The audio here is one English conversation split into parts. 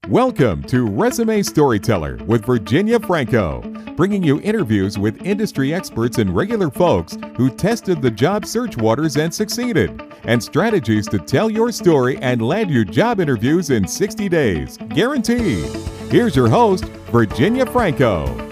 Welcome to Resume Storyteller with Virginia Franco, bringing you interviews with industry experts and regular folks who tested the job search waters and succeeded, and strategies to tell your story and land you job interviews in 60 days, guaranteed. Here's your host, Virginia Franco.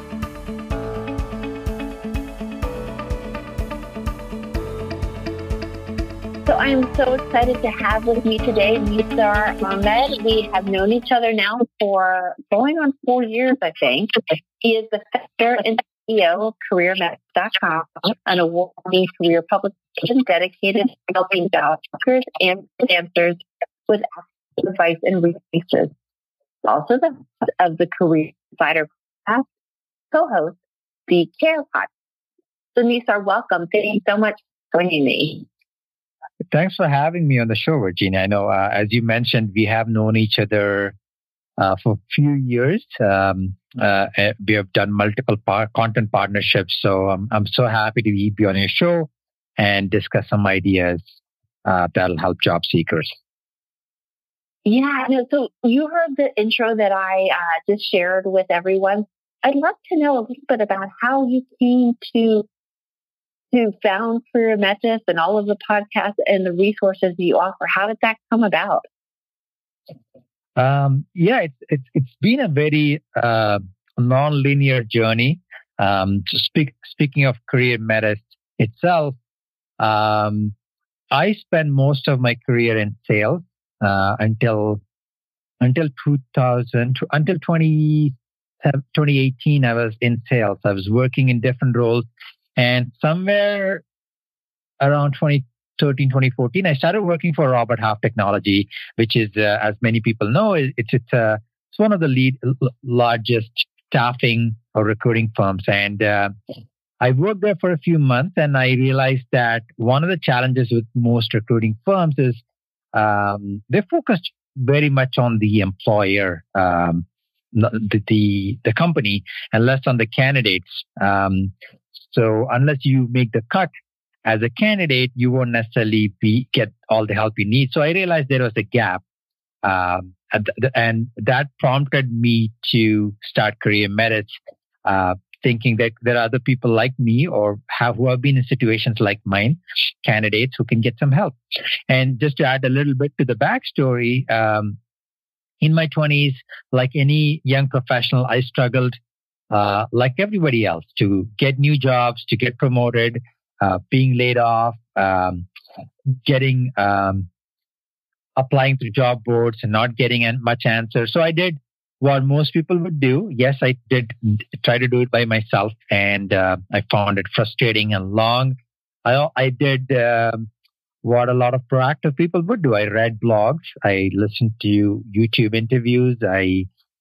So I'm so excited to have with me today Nissar Ahamed. We have known each other now for going on 4 years, I think. He is the founder and CEO of CareerMetis.com, an award-winning career publication dedicated to helping job seekers and freelancers with advice and resources. Also the host of the Career Insider podcast, co-host the C.A.R.E podcast. So Nissar, welcome. Thank you so much for joining me. Thanks for having me on the show, Virginia. I know, as you mentioned, we have known each other for a few years. We have done multiple content partnerships. So I'm so happy to be on your show and discuss some ideas that'll help job seekers. Yeah, so you heard the intro that I just shared with everyone. I'd love to know a little bit about how you came to found CareerMetis and all of the podcasts and the resources you offer. How did that come about? It's been a very nonlinear journey. Speaking of CareerMetis itself, I spent most of my career in sales until 2018. I was in sales. I was working in different roles. And somewhere around 2013, 2014, I started working for Robert Half Technology, which is, as many people know, it's one of the largest staffing or recruiting firms. And I worked there for a few months, and I realized that one of the challenges with most recruiting firms is they're focused very much on the employer, the company, and less on the candidates. So unless you make the cut as a candidate, you won't necessarily get all the help you need. So I realized there was a gap. And that prompted me to start CareerMetis, thinking that there are other people like me who have been in situations like mine, candidates who can get some help. And just to add a little bit to the backstory, in my 20s, like any young professional, I struggled like everybody else, to get new jobs, to get promoted, being laid off, applying to job boards and not getting much answer. So I did what most people would do. Yes, I did try to do it by myself, and I found it frustrating and long. I did what a lot of proactive people would do. I read blogs. I listened to YouTube interviews.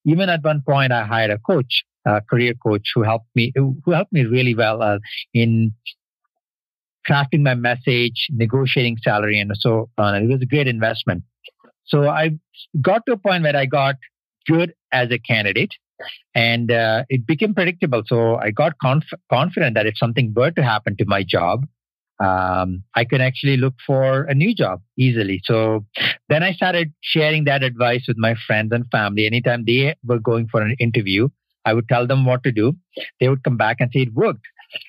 Even at one point, I hired a coach. Career coach who helped me really well in crafting my message, negotiating salary, and so on. It was a great investment. So I got to a point where I got good as a candidate, and it became predictable. So I got confident that if something were to happen to my job, I could actually look for a new job easily. So then I started sharing that advice with my friends and family. Anytime they were going for an interview, I would tell them what to do. They would come back and say it worked.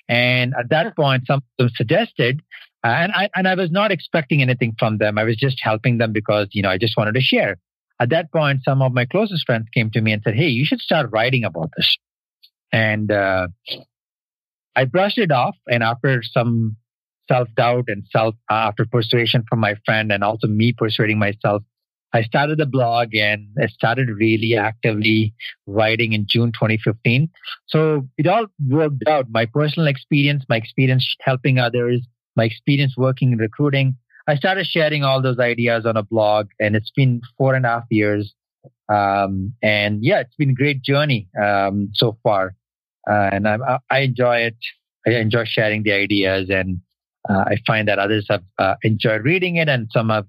And at that point, some of them suggested, and I was not expecting anything from them. I was just helping them because, I just wanted to share. At that point, some of my closest friends came to me and said, "Hey, you should start writing about this." And I brushed it off. And after some self-doubt and after persuasion from my friend and also me persuading myself, I started the blog and I started really actively writing in June 2015. So it all worked out. My personal experience, my experience helping others, my experience working in recruiting. I started sharing all those ideas on a blog, and it's been 4.5 years. It's been a great journey so far. And I enjoy it. I enjoy sharing the ideas, and I find that others have enjoyed reading it, and some have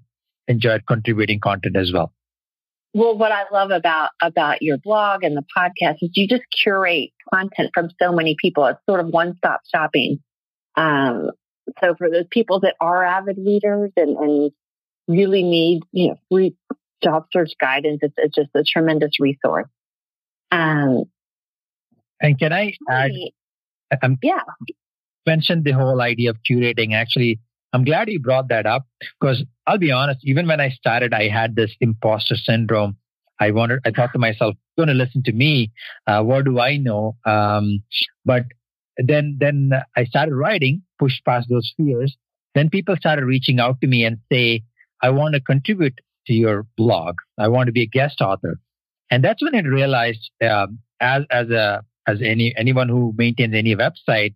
enjoyed contributing content as well. Well, what I love about your blog and the podcast is you just curate content from so many people. It's sort of one-stop shopping. So for those people that are avid readers and really need free job search guidance. It's just a tremendous resource. And can I add? Yeah. Mentioned the whole idea of curating. Actually, I'm glad you brought that up because I'll be honest, even when I started, I had this imposter syndrome. I thought to myself, going to listen to me. What do I know? But then I started writing, pushed past those fears. Then people started reaching out to me and say, I want to contribute to your blog. I want to be a guest author. And that's when I realized, as anyone who maintains any website,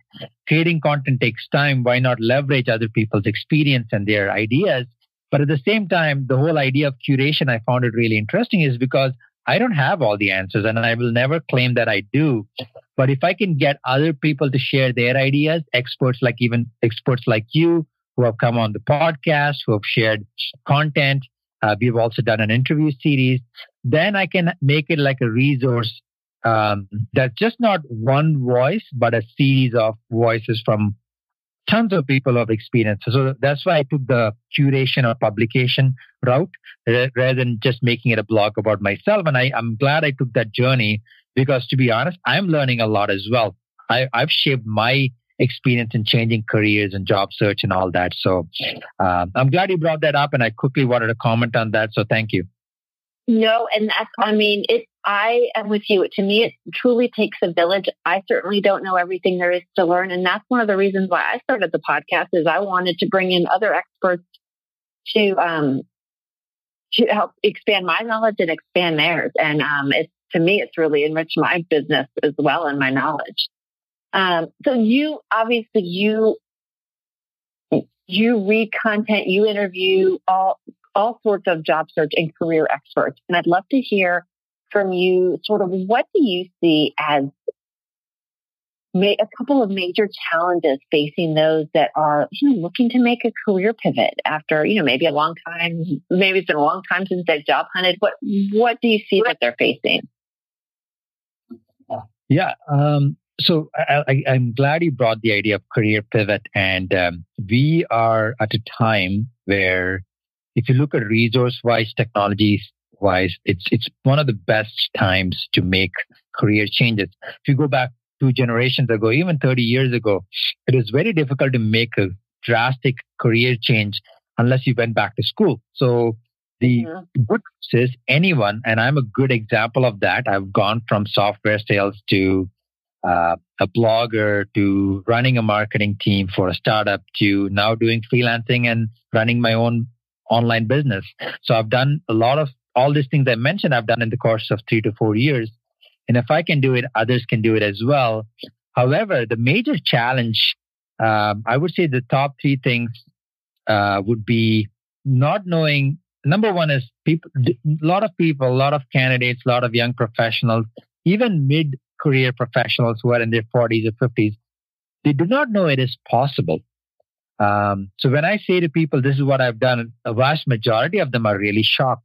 creating content takes time. Why not leverage other people's experience and their ideas? But at the same time, the whole idea of curation, I found it really interesting is because I don't have all the answers and I will never claim that I do. But if I can get other people to share their ideas, experts like you who have come on the podcast, who have shared content, we've also done an interview series, then I can make it like a resource that's just not one voice, but a series of voices from tons of people of experience. So that's why I took the curation or publication route rather than just making it a blog about myself. And I'm glad I took that journey because, to be honest, I'm learning a lot as well. I've shaped my experience in changing careers and job search and all that. So I'm glad you brought that up, and I quickly wanted to comment on that. So thank you. No, and I am with you. To me, it truly takes a village. I certainly don't know everything there is to learn. And that's one of the reasons why I started the podcast is I wanted to bring in other experts to help expand my knowledge and expand theirs. And to me, it's really enriched my business as well and my knowledge. So you read content, you interview all sorts of job search and career experts. And I'd love to hear from you sort of what do you see as a couple of major challenges facing those that are looking to make a career pivot after maybe a long time, maybe it's been a long time since they've job hunted. What do you see that they're facing? Yeah. So I'm glad you brought the idea of career pivot, and we are at a time where if you look at resource-wise, technologies-wise, it's one of the best times to make career changes. If you go back 2 generations ago, even 30 years ago, it was very difficult to make a drastic career change unless you went back to school. So the good news is anyone, and I'm a good example of that. I've gone from software sales to a blogger to running a marketing team for a startup to now doing freelancing and running my own online business. So I've done a lot of all these things I mentioned, I've done in the course of 3 to 4 years. And if I can do it, others can do it as well. However, the major challenge, I would say the top 3 things would be not knowing. Number one is a lot of candidates, a lot of young professionals, even mid-career professionals who are in their 40s or 50s, they do not know it is possible. So when I say to people, this is what I've done, a vast majority of them are really shocked.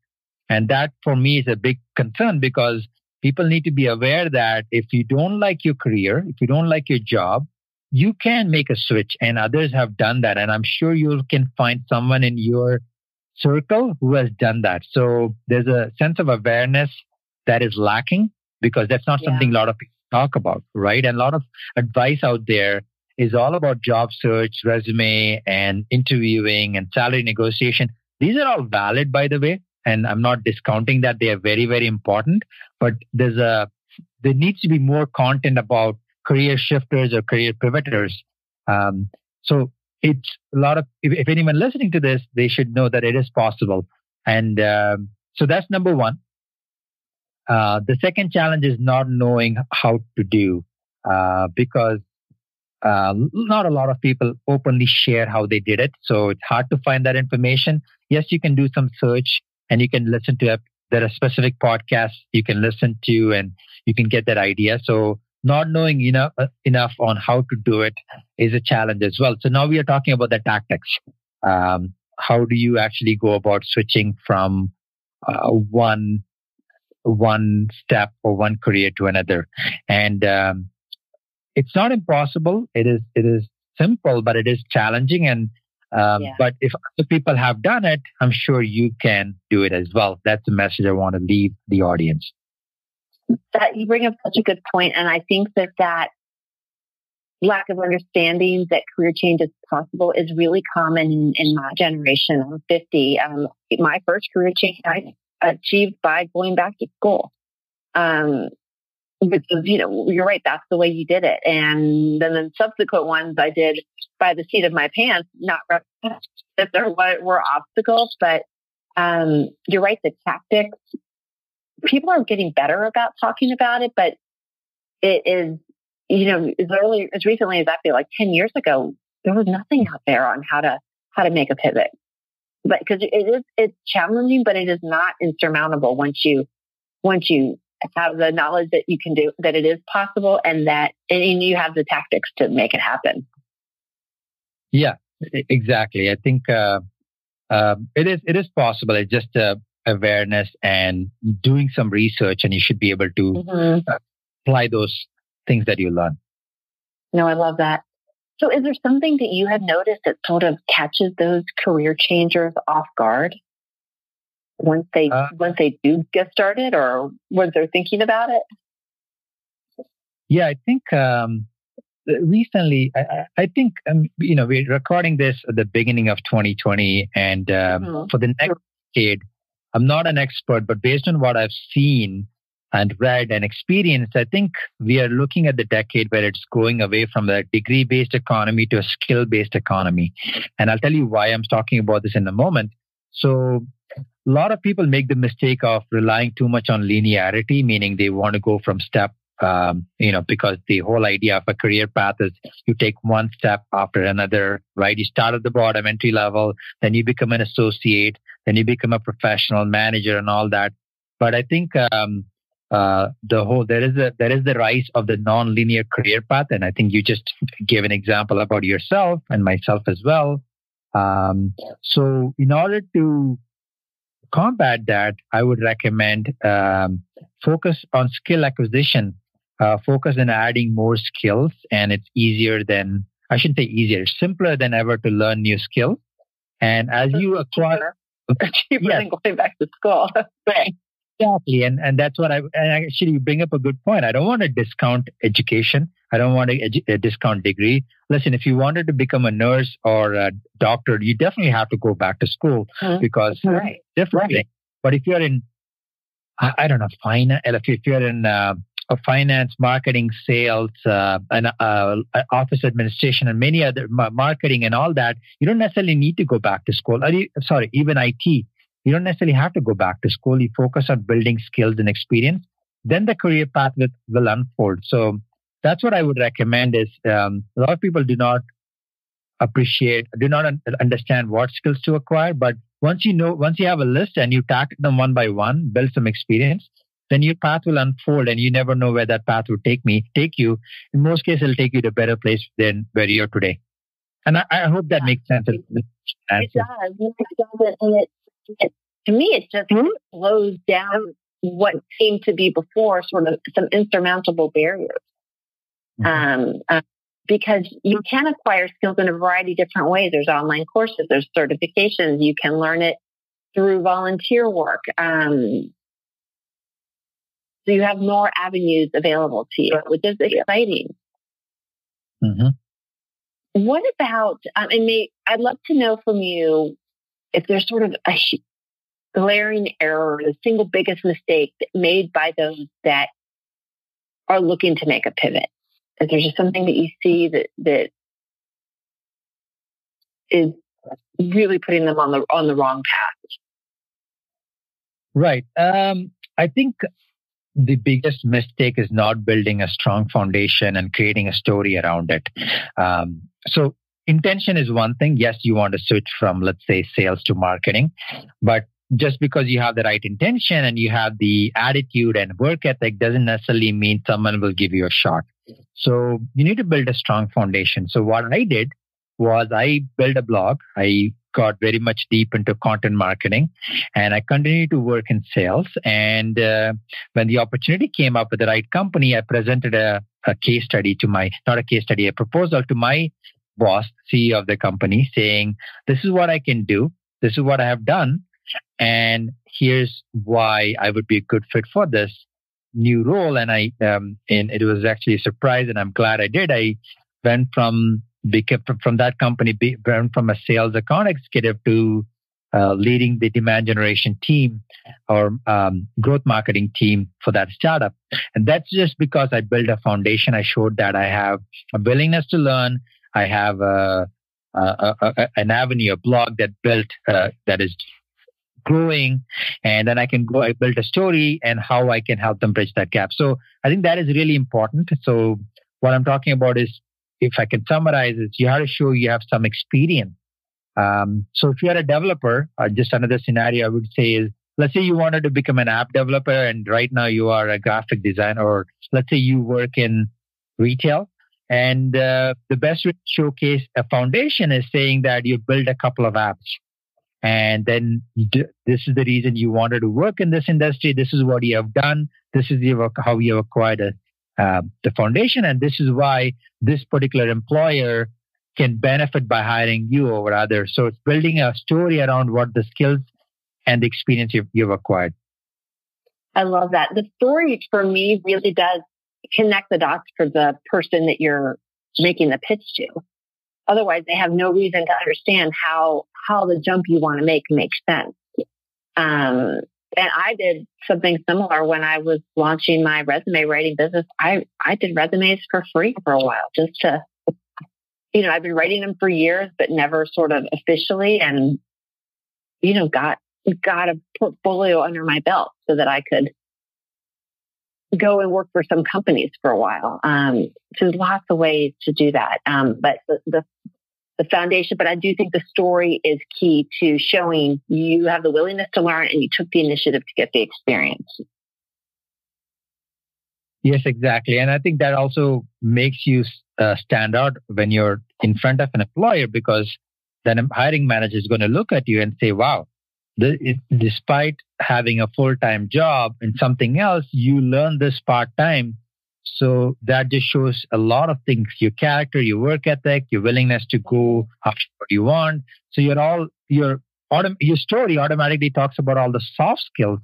And that for me is a big concern because people need to be aware that if you don't like your career, if you don't like your job, you can make a switch, and others have done that. And I'm sure you can find someone in your circle who has done that. So there's a sense of awareness that is lacking because that's not something a lot of people talk about, right? And a lot of advice out there is all about job search, resume, and interviewing and salary negotiation. These are all valid, by the way, and I'm not discounting that. They are very, very important. But there needs to be more content about career shifters or career pivoters. So it's a lot of, if anyone listening to this, they should know that it is possible. And so that's number one. The second challenge is not knowing how to do because not a lot of people openly share how they did it. So it's hard to find that information. Yes, you can do some search and you can listen to there are specific podcasts you can listen to and you can get that idea. So not knowing enough on how to do it is a challenge as well. So now we are talking about the tactics. How do you actually go about switching from one step or one career to another? And it's not impossible. It is simple, but it is challenging. And But if other people have done it, I'm sure you can do it as well. That's the message I want to leave the audience. That you bring up such a good point, and I think that lack of understanding that career change is possible is really common in my generation. I'm 50. My first career change I achieved by going back to school. Because, you're right, that's the way you did it. And then the subsequent ones I did by the seat of my pants, not that there were obstacles, but you're right, the tactics, people are getting better about talking about it, but it is, as recently as I feel like 10 years ago, there was nothing out there on how to make a pivot. But because it's challenging, but it is not insurmountable once you have the knowledge that you can do, that it is possible, and you have the tactics to make it happen. Yeah, exactly. I think it is possible. It's just awareness and doing some research, and you should be able to apply those things that you learn. No, I love that. So is there something that you have noticed that sort of catches those career changers off guard once they do get started, or when they're thinking about it? Yeah, I think recently, I think, we're recording this at the beginning of 2020, and for the next decade, I'm not an expert, but based on what I've seen and read and experienced, I think we are looking at the decade where it's going away from the degree-based economy to a skill-based economy. And I'll tell you why I'm talking about this in a moment. So a lot of people make the mistake of relying too much on linearity, meaning they want to go from step, because the whole idea of a career path is you take one step after another, right? You start at the bottom, entry level, then you become an associate, then you become a professional manager and all that. But I think there is the rise of the nonlinear career path, and I think you just gave an example about yourself and myself as well. So in order to combat that, I would recommend focus on skill acquisition, focus on adding more skills, and it's simpler than ever to learn new skills. And as you acquire, cheaper than going back to school. Right. Exactly. And that's what and actually you bring up a good point. I don't want to discount education. I don't want to discount degree. Listen, if you wanted to become a nurse or a doctor, you definitely have to go back to school because different thing. But if you're in, I don't know, if you're in finance, marketing, sales, and office administration, and many other marketing and all that, you don't necessarily need to go back to school. Even IT. You don't necessarily have to go back to school. You focus on building skills and experience. Then the career path will unfold. So that's what I would recommend is a lot of people do not understand what skills to acquire. But once you have a list and you tackle them one by one, build some experience, then your path will unfold and you never know where that path will take you. In most cases, it'll take you to a better place than where you're today. And I hope that makes sense. It does. And to me, it just slows down what seemed to be before sort of some insurmountable barriers. Because you can acquire skills in a variety of different ways. There's online courses, there's certifications. You can learn it through volunteer work. So you have more avenues available to you, which is exciting. What about, I'd love to know from you if there's sort of a glaring error, the single biggest mistake made by those that are looking to make a pivot. Is there just something that you see that is really putting them on the wrong path? Right. I think the biggest mistake is not building a strong foundation and creating a story around it. So intention is one thing. Yes, you want to switch from, let's say, sales to marketing, but just because you have the right intention and you have the attitude and work ethic doesn't necessarily mean someone will give you a shot. So you need to build a strong foundation. So what I did was I built a blog. I got very much deep into content marketing and I continued to work in sales. And when the opportunity came up with the right company, I presented a proposal to my boss, CEO of the company, saying, "This is what I can do. This is what I have done. And here's why I would be a good fit for this new role." And and it was actually a surprise, and I'm glad I did. I went from that company, went from a sales account executive to leading the demand generation team or growth marketing team for that startup. And that's just because I built a foundation. I showed that I have a willingness to learn. I have an avenue, a blog that is growing, and then I built a story and how I can help them bridge that gap. So I think that is really important. So what I'm talking about is, if I can summarize, is you have to show you have some experience. So if you're a developer, just another scenario I would say is, let's say you wanted to become an app developer and right now you are a graphic designer, or let's say you work in retail. And the best way to showcase a foundation is saying that you build a couple of apps. And then this is the reason you wanted to work in this industry. This is what you have done. This is how you have acquired the foundation. And this is why this particular employer can benefit by hiring you over others. So it's building a story around what the skills and the experience you've acquired. I love that. The story for me really does connect the dots for the person that you're making the pitch to. Otherwise, they have no reason to understand how the jump you want to make makes sense. And I did something similar when I was launching my resume writing business. I did resumes for free for a while, just to, I've been writing them for years, but never sort of officially, and, got a portfolio under my belt so that I could go and work for some companies for a while. So there's lots of ways to do that. But the foundation, but I do think the story is key to showing you have the willingness to learn and you took the initiative to get the experience. Yes, exactly. And I think that also makes you stand out when you're in front of an employer, because then a hiring manager is going to look at you and say, wow, despite having a full-time job and something else, you learn this part-time. So that just shows a lot of things: your character, your work ethic, your willingness to go after what you want. So your story automatically talks about all the soft skills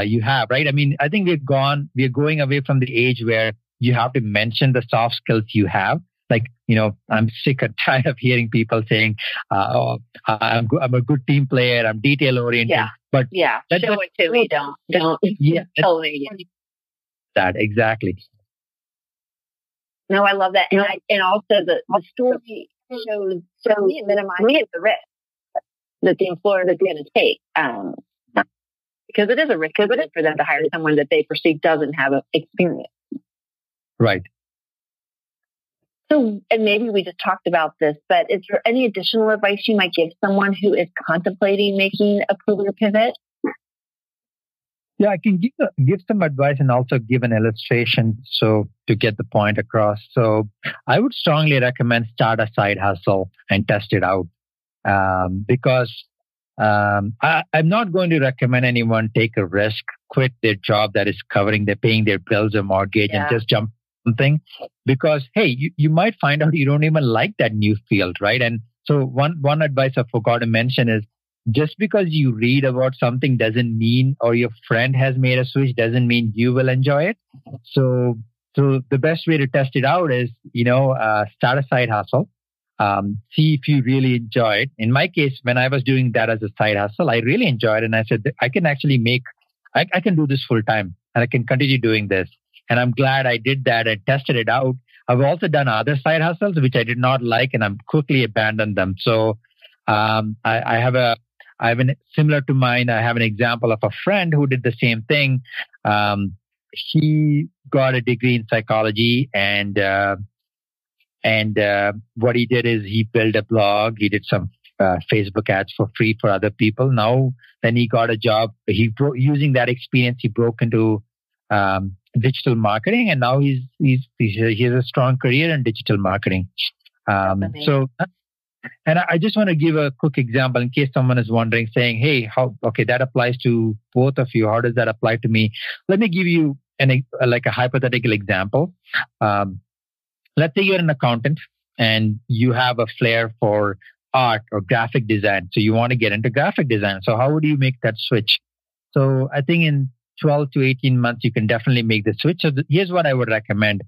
you have, right? I mean, I think we're going away from the age where you have to mention the soft skills you have. Like, I'm sick and tired of hearing people saying, I'm a good team player, I'm detail oriented. Yeah. But yeah, show it to me. Don't tell me. That exactly. No, I love that. And also the story shows minimize the risk that the employer is going to take. Because it is a risk for them to hire someone that they perceive doesn't have experience. Right. So, and maybe we just talked about this, but is there any additional advice you might give someone who is contemplating making a career pivot? Yeah, I can give some advice and also give an illustration so to get the point across. So I would strongly recommend start a side hustle and test it out, because I'm not going to recommend anyone take a risk, quit their job that is paying their bills or mortgage and just jump something, because, hey, you might find out you don't even like that new field, right? And so one advice I forgot to mention is, just because you read about something doesn't mean, or your friend has made a switch doesn't mean you will enjoy it. So the best way to test it out is, start a side hustle, see if you really enjoy it. In my case, when I was doing that as a side hustle, I really enjoyed it. And I said, I can actually I can do this full time and I can continue doing this. And I'm glad I did that and tested it out. I've also done other side hustles, which I did not like, and I'm quickly abandoned them. So I have similar to mine. I have an example of a friend who did the same thing. He got a degree in psychology, and what he did is he built a blog. He did some Facebook ads for free for other people. Then he got a job. Using that experience, he broke into digital marketing, and now he has a strong career in digital marketing. And I just want to give a quick example in case someone is wondering, saying, hey, that applies to both of you. How does that apply to me? Let me give you a hypothetical example. Let's say you're an accountant and you have a flair for art or graphic design. So you want to get into graphic design. So how would you make that switch? So I think in 12 to 18 months, you can definitely make the switch. So here's what I would recommend.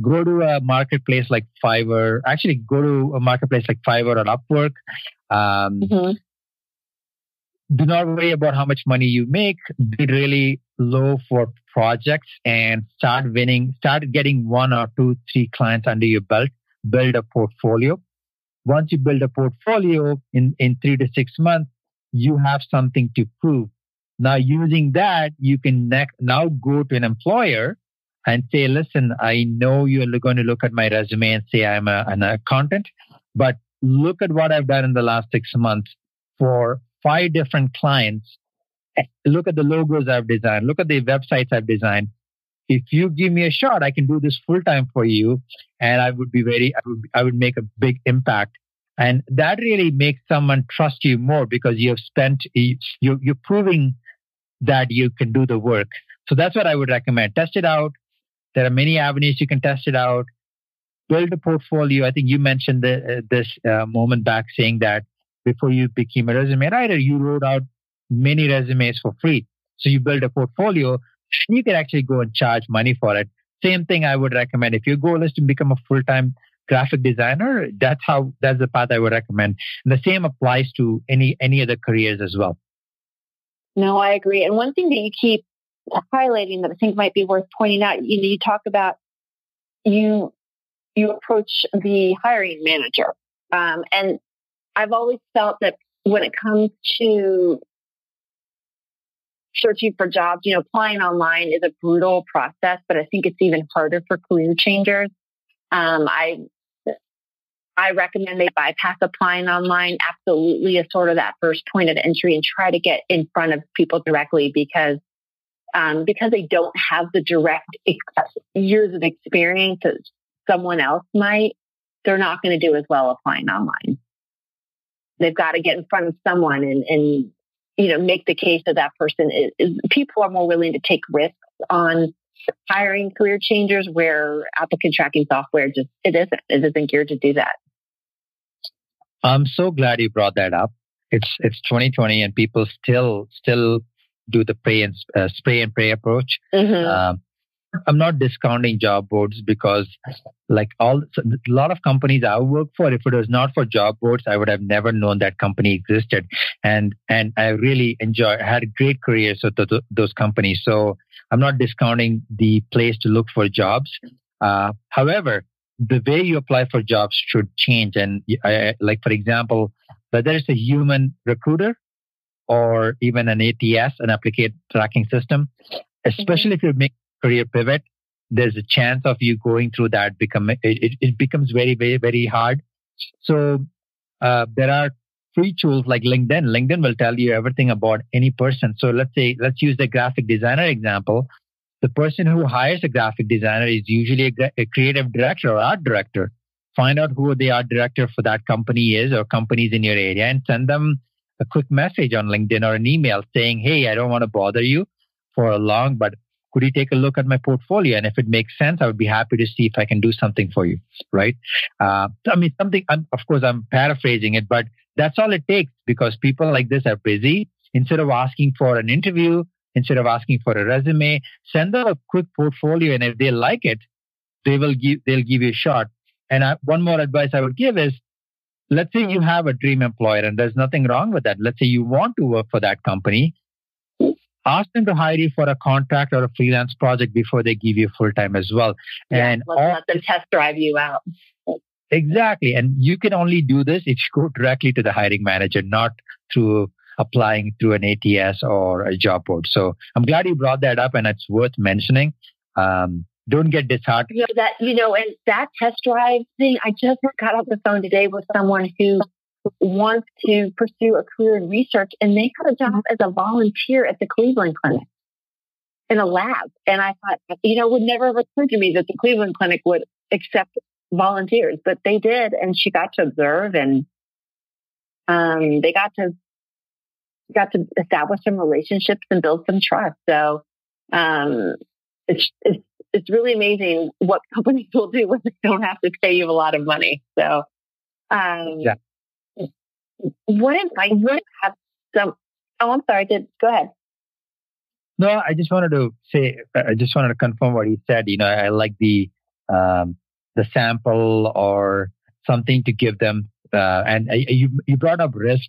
Go to a marketplace like Fiverr. Actually, go to a marketplace like Fiverr or Upwork. Do not worry about how much money you make. Be really low for projects and start getting 1 or 2, 3 clients under your belt. Build a portfolio. Once you build a portfolio in 3 to 6 months, you have something to prove. Now, using that, you can now go to an employer and say, listen, I know you're going to look at my resume and say I'm an accountant, but look at what I've done in the last 6 months for 5 different clients. Look at the logos I've designed. Look at the websites I've designed. If you give me a shot, I can do this full time for you, and I would make a big impact. And that really makes someone trust you more because you're proving that you can do the work. So that's what I would recommend. Test it out. There are many avenues you can test it out. Build a portfolio. I think you mentioned this moment back saying that before you became a resume writer, you wrote out many resumes for free. So you build a portfolio. You can actually go and charge money for it. Same thing I would recommend. If your goal is to become a full-time graphic designer, that's the path I would recommend. And the same applies to any other careers as well. No, I agree. And one thing that you keep highlighting that I think might be worth pointing out, you talk about you approach the hiring manager. And I've always felt that when it comes to searching for jobs, applying online is a brutal process, but I think it's even harder for career changers. I recommend they bypass applying online absolutely as sort of that first point of entry and try to get in front of people directly because they don't have the direct years of experience that someone else might. They're not going to do as well applying online. They've got to get in front of someone and make the case that person is. People are more willing to take risks on hiring career changers where applicant tracking software it isn't geared to do that. I'm so glad you brought that up. It's 2020 and people still do the spray and pray approach. Mm-hmm. I'm not discounting job boards because a lot of companies I work for, if it was not for job boards, I would have never known that company existed. And I really had great careers with those companies. So I'm not discounting the place to look for jobs. However, the way you apply for jobs should change. And for example, whether it's a human recruiter or even an ATS, an applicant tracking system, especially if you're making career pivot, there's a chance of you going through that it becomes very, very, very hard. So there are free tools like LinkedIn. LinkedIn will tell you everything about any person. So let's use the graphic designer example. The person who hires a graphic designer is usually a creative director or art director. Find out who the art director for that company is or companies in your area and send them a quick message on LinkedIn or an email saying, hey, I don't want to bother you for long, but could you take a look at my portfolio? And if it makes sense, I would be happy to see if I can do something for you, right? I'm paraphrasing it, but that's all it takes because people like this are busy. Instead of asking for an interview, instead of asking for a resume, send them a quick portfolio. And if they like it, they'll give you a shot. And one more advice I would give is, let's say you have a dream employer and there's nothing wrong with that. Let's say you want to work for that company. Ask them to hire you for a contract or a freelance project before they give you full-time as well. Yeah, and let them test drive you out. Exactly. And you can only do this if you go directly to the hiring manager, not through applying through an ATS or a job board. So I'm glad you brought that up and it's worth mentioning. Don't get disheartened. And that test drive thing, I just got off the phone today with someone who wants to pursue a career in research, and they got a job as a volunteer at the Cleveland Clinic in a lab. And I thought, it would never have occurred to me that the Cleveland Clinic would accept volunteers, but they did. And she got to observe, and they got to establish some relationships and build some trust. So it's it's really amazing what companies will do when they don't have to pay you a lot of money. So, Yeah. what advice would have some? Oh, I'm sorry. Go ahead. No, I just wanted to confirm what he said. I like the sample or something to give them. And you brought up risk.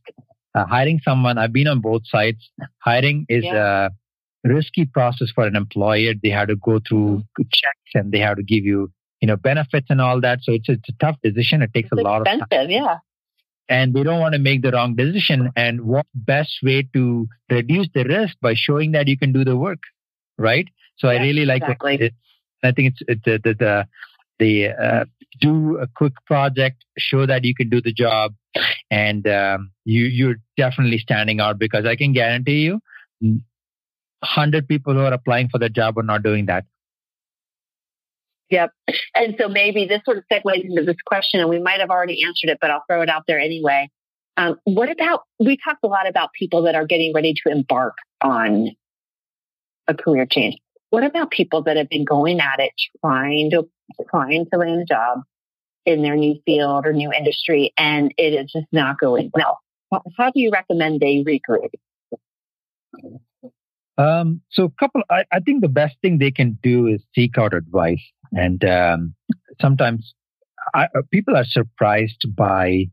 Hiring someone, I've been on both sides. Hiring is a risky process for an employer. They have to go through checks and they have to give you, benefits and all that. So it's a tough decision. It takes a lot of time. Yeah. And they don't want to make the wrong decision. And what best way to reduce the risk by showing that you can do the work, right? So I really like it. I think it's do a quick project, show that you can do the job, and you're definitely standing out, because I can guarantee you 100 people who are applying for the job are not doing that. Yep. And so maybe this sort of segues into this question, and we might have already answered it, but I'll throw it out there anyway. We talked a lot about people that are getting ready to embark on a career change. What about people that have been going at it, trying to land a job in their new field or new industry, and it is just not going well? How do you recommend they recreate? I think the best thing they can do is seek out advice. And sometimes people are surprised by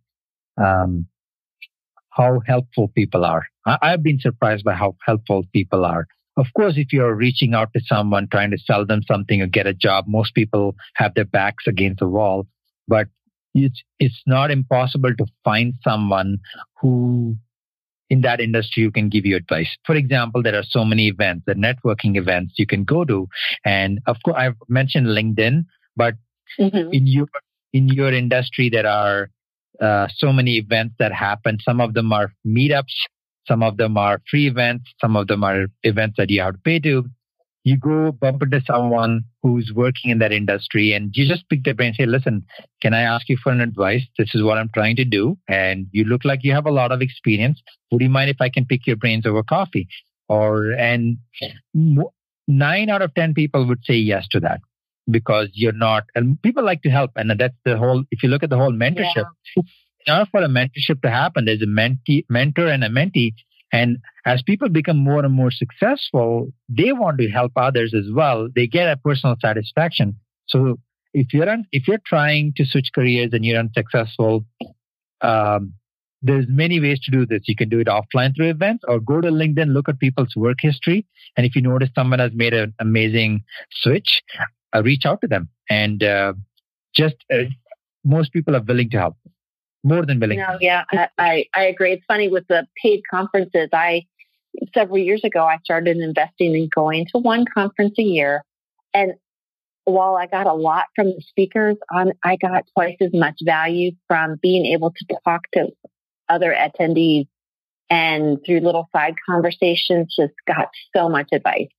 how helpful people are. I've been surprised by how helpful people are. Of course, if you're reaching out to someone, trying to sell them something or get a job, most people have their backs against the wall. But it's not impossible to find someone who in that industry who can give you advice. For example, there are so many events, the networking events you can go to. And of course, I've mentioned LinkedIn, but in your industry, there are so many events that happen. Some of them are meetups, some of them are free events, some of them are events that you have to pay to. You go bump into someone who's working in that industry and you just pick their brain and say, listen, can I ask you for an advice? This is what I'm trying to do. And you look like you have a lot of experience. Would you mind if I can pick your brains over coffee? And 9 out of 10 people would say yes to that, because you're not, and people like to help. And that's the whole, if you look at the whole mentorship, in order for a mentorship to happen, there's a mentor and a mentee. And as people become more and more successful, they want to help others as well. They get a personal satisfaction. So if you're trying to switch careers and you're unsuccessful, there's many ways to do this. You can do it offline through events, or go to LinkedIn, look at people's work history. And if you notice someone has made an amazing switch, reach out to them. And most people are willing to help. More than willing. No, yeah, I agree. It's funny with the paid conferences. Several years ago, I started investing in going to one conference a year. And while I got a lot from the speakers, I got twice as much value from being able to talk to other attendees, and through little side conversations, just got so much advice.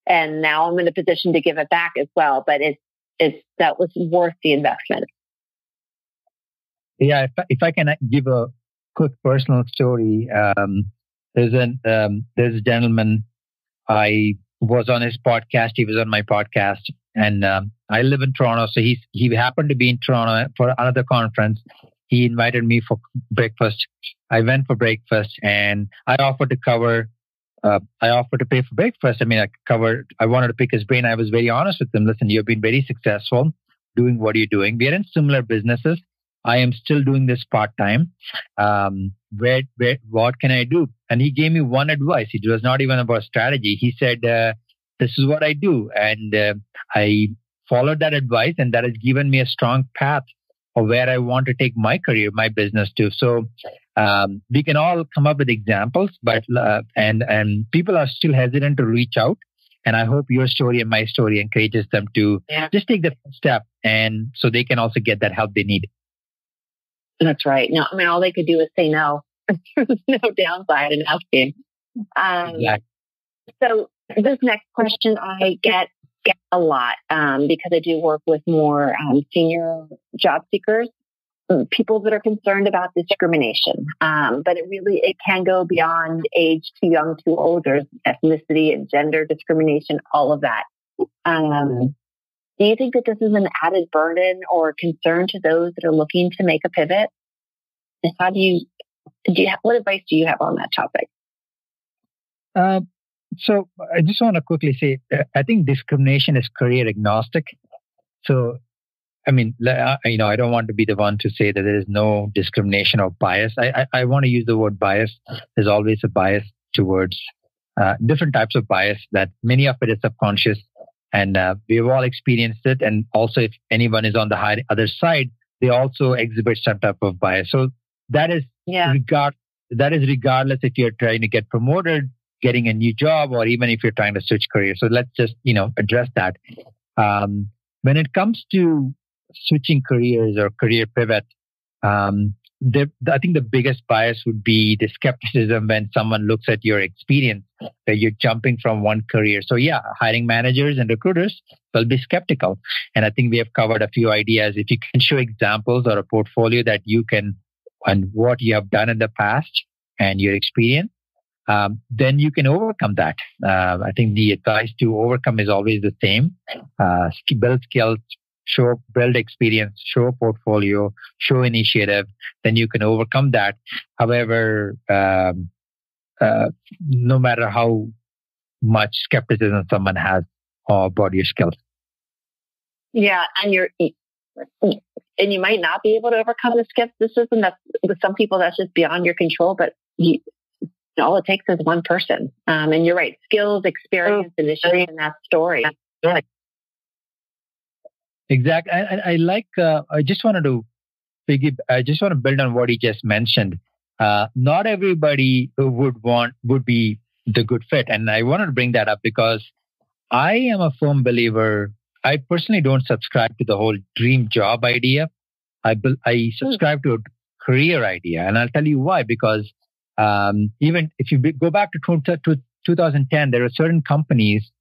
And now I'm in a position to give it back as well. But that was worth the investment. Yeah, if I can give a quick personal story, there's a gentleman. I was on his podcast. He was on my podcast, and I live in Toronto, so he happened to be in Toronto for another conference. He invited me for breakfast. I went for breakfast, and I offered to pay for breakfast. I mean, I wanted to pick his brain. I was very honest with him. Listen, you've been very successful doing what you're doing. We are in similar businesses. I am still doing this part-time. What can I do? And he gave me one advice. It was not even about strategy. He said, this is what I do. And I followed that advice, and that has given me a strong path of where I want to take my career, my business to. So we can all come up with examples, but and people are still hesitant to reach out. And I hope your story and my story encourages them to just take the step, and so they can also get that help they need. That's right. No, I mean, all they could do is say no. There's no downside in asking. Exactly. So this next question I get a lot because I do work with more senior job seekers, people that are concerned about discrimination. But it can go beyond age, too young, too old. There's ethnicity and gender discrimination, all of that. Do you think that this is an added burden or concern to those that are looking to make a pivot? And how what advice do you have on that topic? So I just want to quickly say, I think discrimination is career agnostic. So, I mean, I don't want to be the one to say that there is no discrimination or bias. I want to use the word bias. There's always a bias towards different types of bias, that many of it is subconscious, and we've all experienced it. And also, if anyone is on the other side, they also exhibit some type of bias. So that is regardless if you're trying to get promoted, getting a new job, or even if you're trying to switch careers. So let's just address that. When it comes to switching careers or career pivot, I think the biggest bias would be the skepticism when someone looks at your experience, that you're jumping from one career. So yeah, hiring managers and recruiters will be skeptical. And I think we have covered a few ideas. If you can show examples or a portfolio that you can, and what you have done in the past and your experience, then you can overcome that. I think the advice to overcome is always the same. Build skills, build experience, show a portfolio, show initiative, then you can overcome that. However, no matter how much skepticism someone has about your skills. Yeah, and you might not be able to overcome the skepticism. That's, with some people, that's just beyond your control, but all it takes is one person. And you're right, skills, experience, initiative in that story. Exactly. I like, I just want to build on what he just mentioned. Not everybody would be the good fit. And I wanted to bring that up because I am a firm believer. I personally don't subscribe to the whole dream job idea. I subscribe to a career idea. And I'll tell you why. Because even if you go back to 2010, there were certain companies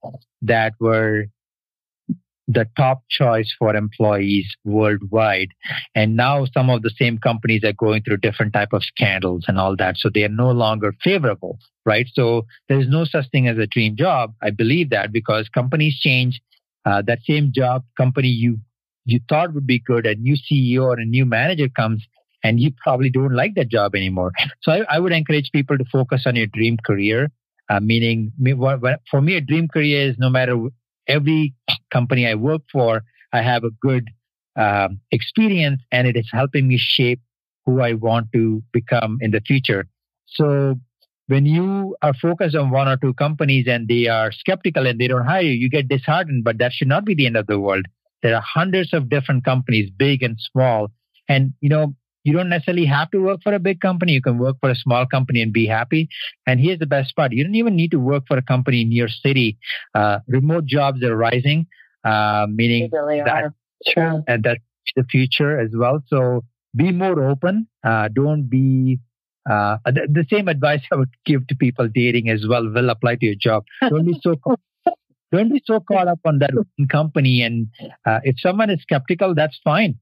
that were the top choice for employees worldwide. And now some of the same companies are going through different type of scandals and all that. So they are no longer favorable, right? So there's no such thing as a dream job. I believe that because companies change. That same job company you thought would be good, a new CEO or a new manager comes, and you probably don't like that job anymore. So I would encourage people to focus on your dream career. Meaning, for me, a dream career is no matter every company I work for, I have a good experience, and it is helping me shape who I want to become in the future. So when you are focused on one or two companies and they are skeptical and they don't hire you, you get disheartened, but that should not be the end of the world. There are hundreds of different companies, big and small. And, you don't necessarily have to work for a big company. You can work for a small company and be happy. And here's the best part. You don't even need to work for a company in your city. Remote jobs are rising, meaning they really are. True. And that's the future as well. So be more open. Don't be... the same advice I would give to people dating as well will apply to your job. Don't be so caught up on that one company. And if someone is skeptical, that's fine.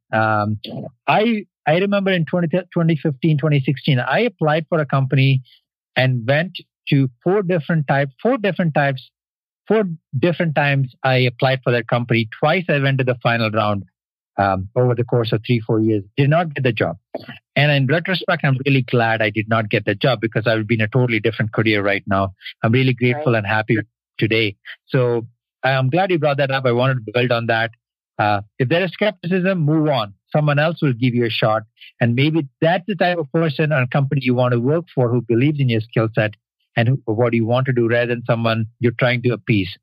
I remember in 2015, 2016, I applied for a company and went to four different times. I applied for that company. Twice I went to the final round over the course of 3-4 years. Did not get the job. And in retrospect, I'm really glad I did not get the job because I would be in a totally different career right now. I'm really grateful and happy today. So I'm glad you brought that up. I wanted to build on that. If there is skepticism, move on. Someone else will give you a shot. And maybe that's the type of person or company you want to work for who believes in your skill set and what you want to do rather than someone you're trying to appease.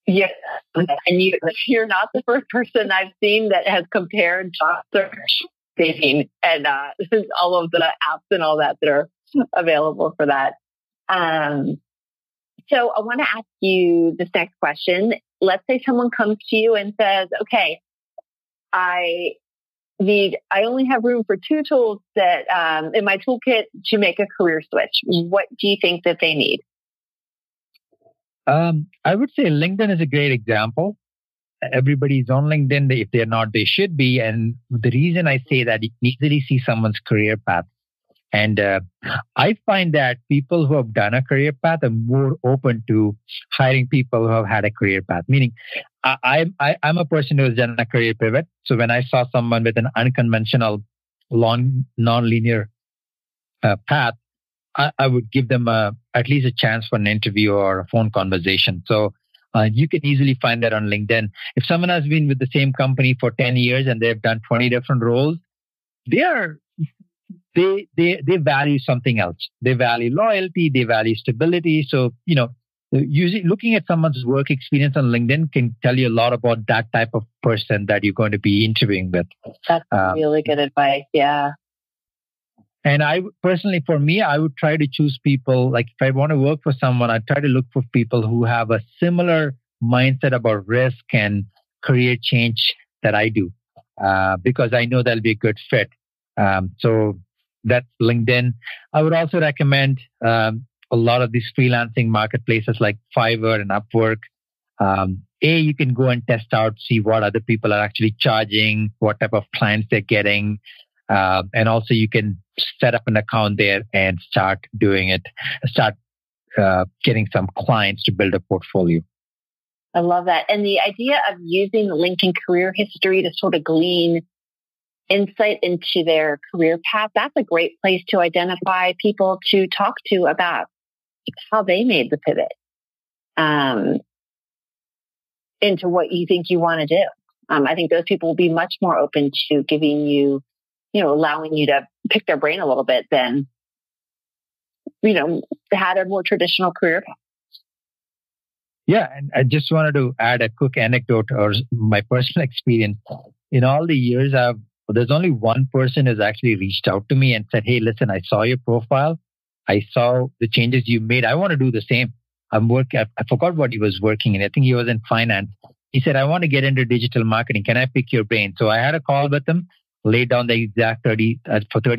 Yeah, and you're not the first person I've seen that has compared job search, dating, and all of the apps and all that are available for that. So I want to ask you this next question. Let's say someone comes to you and says, "Okay, I only have room for 2 tools that in my toolkit to make a career switch." What do you think that they need? I would say LinkedIn is a great example. Everybody's on LinkedIn. If they're not, they should be. And the reason I say that, you can easily see someone's career path. And I find that people who have done a career path are more open to hiring people who have had a career path. Meaning, I'm a person who has done a career pivot. So when I saw someone with an unconventional, long, non-linear path, I would give them at least a chance for an interview or a phone conversation. So you can easily find that on LinkedIn. If someone has been with the same company for 10 years and they've done 20 different roles, they value something else. They value loyalty, they value stability. So, usually looking at someone's work experience on LinkedIn can tell you a lot about that type of person that you're going to be interviewing with. That's really good advice. Yeah. And for me, I would try to choose people, like if I want to work for someone, I try to look for people who have a similar mindset about risk and career change that I do, because I know that'll be a good fit. So that's LinkedIn. I would also recommend a lot of these freelancing marketplaces like Fiverr and Upwork. You can go and test out, see what other people are actually charging, what type of clients they're getting. And also you can set up an account there and start doing it, getting some clients to build a portfolio. I love that. And the idea of using LinkedIn career history to sort of glean insight into their career path, that's a great place to identify people to talk to about how they made the pivot into what you think you want to do. I think those people will be much more open to giving you, allowing you to pick their brain a little bit than, had a more traditional career path. Yeah. And I just wanted to add a quick anecdote or my personal experience. In all the years, there's only one person who's actually reached out to me and said, "Hey, listen, I saw your profile. I saw the changes you made. I want to do the same. I forgot what he was working in. I think he was in finance. He said, I want to get into digital marketing. Can I pick your brain?" So I had a call with him, laid down the exact 30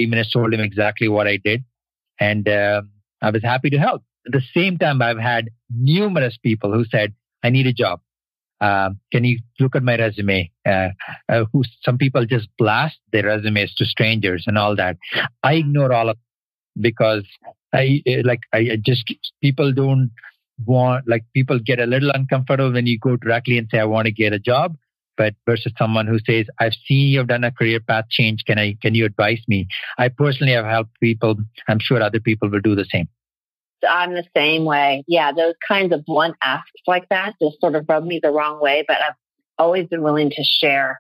minutes, told him exactly what I did. And I was happy to help. At the same time, I've had numerous people who said, "I need a job. Can you look at my resume?" Some people just blast their resumes to strangers and all that. I ignore all of it because people don't want, people get a little uncomfortable when you go directly and say, "I want to get a job," but versus someone who says, "I've seen you've done a career path change. Can you advise me?" I personally have helped people. I'm sure other people will do the same. I'm the same way. Yeah, those kinds of blunt asks like that just sort of rub me the wrong way, but I've always been willing to share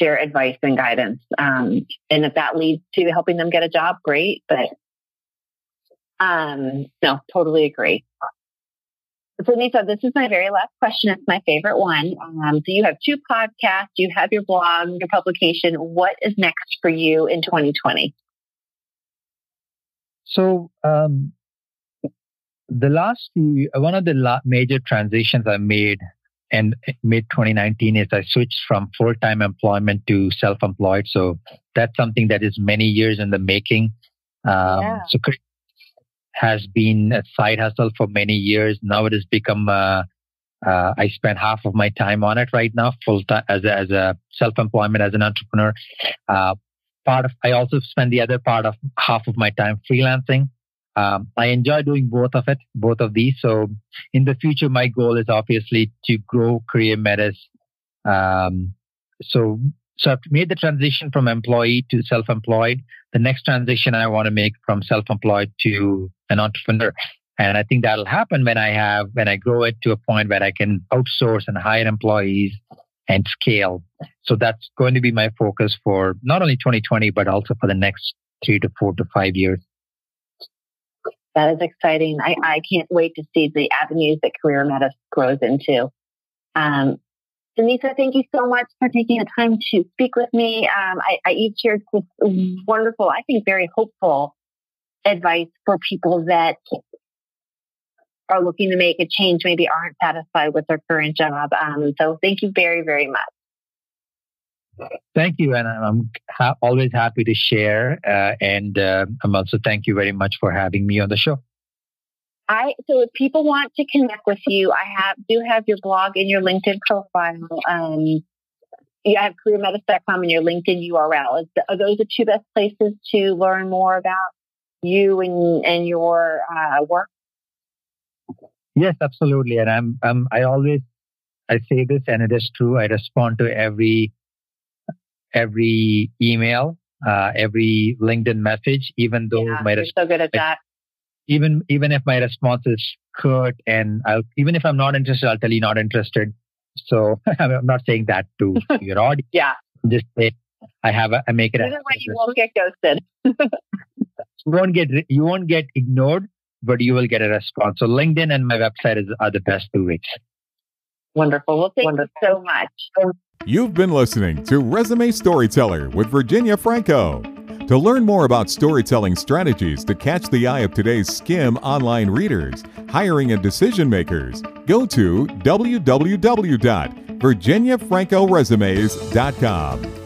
advice and guidance. And if that leads to helping them get a job, great. But no, totally agree. So Nissar, this is my very last question. It's my favorite one. So you have 2 podcasts, you have your blog, your publication. What is next for you in 2020? So one of the major transitions I made in mid-2019 is I switched from full-time employment to self-employed. So that's something that is many years in the making. So has been a side hustle for many years. Now it has become, I spend half of my time on it right now, full-time as a self-employment, as an entrepreneur. I also spend the other half of my time freelancing. I enjoy doing both of these. So in the future, my goal is obviously to grow CareerMetis. So I've made the transition from employee to self-employed. The next transition I want to make from self-employed to an entrepreneur. And I think that'll happen when I grow it to a point where I can outsource and hire employees and scale. So that's going to be my focus for not only 2020, but also for the next 3 to 4 to 5 years. That is exciting. I can't wait to see the avenues that CareerMetis grows into. Nissar, thank you so much for taking the time to speak with me. You've shared this wonderful, I think very hopeful advice for people that are looking to make a change, maybe aren't satisfied with their current job. So thank you very, very much. Thank you. And I'm always happy to share. And I'm also thank you very much for having me on the show. So if people want to connect with you, do have your blog and your LinkedIn profile. You have CareerMetis.com and your LinkedIn URL. Are those the 2 best places to learn more about you and your work? Yes, absolutely. And I always I say this and it is true. I respond to every email, every LinkedIn message, even though you're so good at that. Even if my response is curt, and even if I'm not interested, I'll tell you not interested. So I'm not saying that to your audience. Yeah. Just say I make it. This is when you won't get ghosted. You won't get ignored, but you will get a response. So LinkedIn and my website are the best two ways. Wonderful. Well, thank you so much. You've been listening to Resume Storyteller with Virginia Franco. To learn more about storytelling strategies to catch the eye of today's SCIM online readers, hiring and decision makers, go to www.virginiafrancoresumes.com.